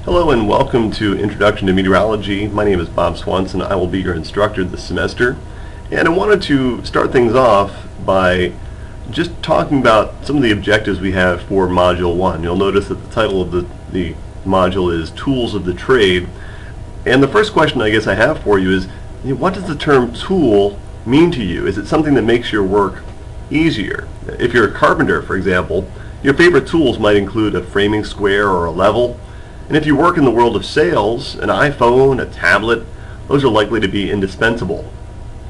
Hello and welcome to Introduction to Meteorology. My name is Bob Swanson. I will be your instructor this semester. And I wanted to start things off by just talking about some of the objectives we have for Module 1. You'll notice that the title of the module is Tools of the Trade. And the first question I guess I have for you is, what does the term tool mean to you? Is it something that makes your work easier? If you're a carpenter, for example, your favorite tools might include a framing square or a level. And if you work in the world of sales, an iPhone, a tablet, those are likely to be indispensable.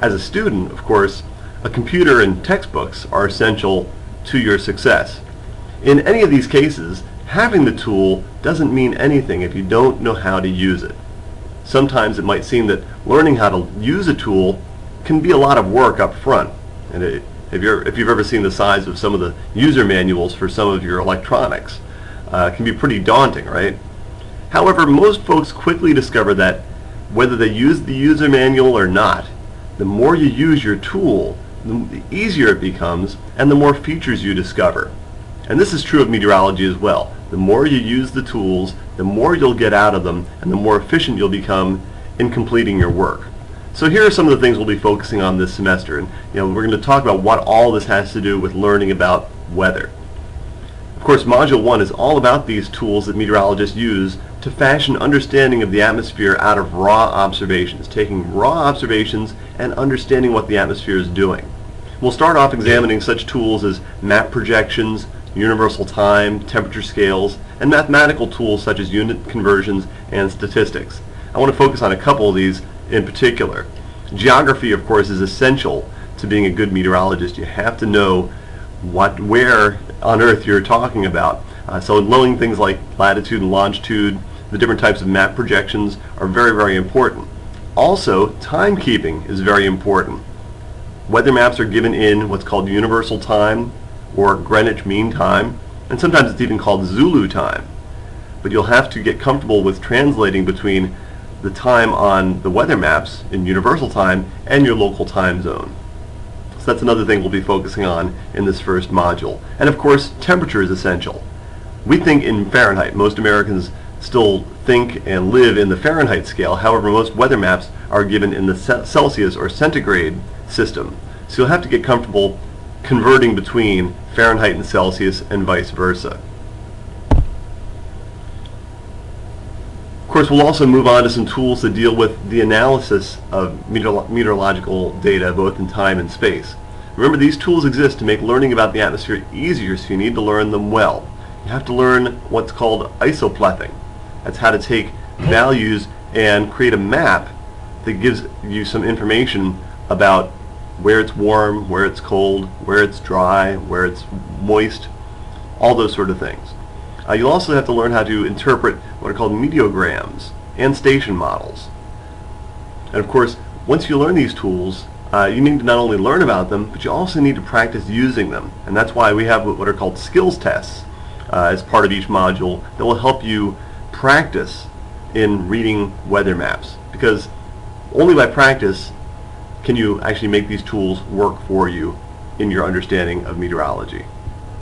As a student, of course, a computer and textbooks are essential to your success. In any of these cases, having the tool doesn't mean anything if you don't know how to use it. Sometimes it might seem that learning how to use a tool can be a lot of work up front. And if you've ever seen the size of some of the user manuals for some of your electronics, it can be pretty daunting, right? However, most folks quickly discover that whether they use the user manual or not, the more you use your tool, the easier it becomes and the more features you discover. And this is true of meteorology as well. The more you use the tools, the more you'll get out of them and the more efficient you'll become in completing your work. So here are some of the things we'll be focusing on this semester. And we're going to talk about what all this has to do with learning about weather. Of course, Module 1 is all about these tools that meteorologists use to fashion understanding of the atmosphere out of raw observations, taking raw observations and understanding what the atmosphere is doing. We'll start off examining such tools as map projections, universal time, temperature scales, and mathematical tools such as unit conversions and statistics. I want to focus on a couple of these in particular. Geography, of course, is essential to being a good meteorologist. You have to know where on Earth you're talking about. So knowing things like latitude and longitude, the different types of map projections are very, very important. Also, timekeeping is very important. Weather maps are given in what's called universal time or Greenwich Mean Time, and sometimes it's even called Zulu time. But you'll have to get comfortable with translating between the time on the weather maps in universal time and your local time zone. So that's another thing we'll be focusing on in this first module. And of course, temperature is essential. We think in Fahrenheit. Most Americans still think and live in the Fahrenheit scale. However, most weather maps are given in the Celsius or centigrade system. So you'll have to get comfortable converting between Fahrenheit and Celsius and vice versa. Of course, we'll also move on to some tools that deal with the analysis of meteorological data both in time and space. Remember, these tools exist to make learning about the atmosphere easier, so you need to learn them well. You have to learn what's called isoplething. That's how to take values and create a map that gives you some information about where it's warm, where it's cold, where it's dry, where it's moist, all those sort of things. You'll also have to learn how to interpret what are called meteograms and station models. And of course, once you learn these tools, you need to not only learn about them, but you also need to practice using them. And that's why we have what are called skills tests as part of each module that will help you practice in reading weather maps. Because only by practice can you actually make these tools work for you in your understanding of meteorology.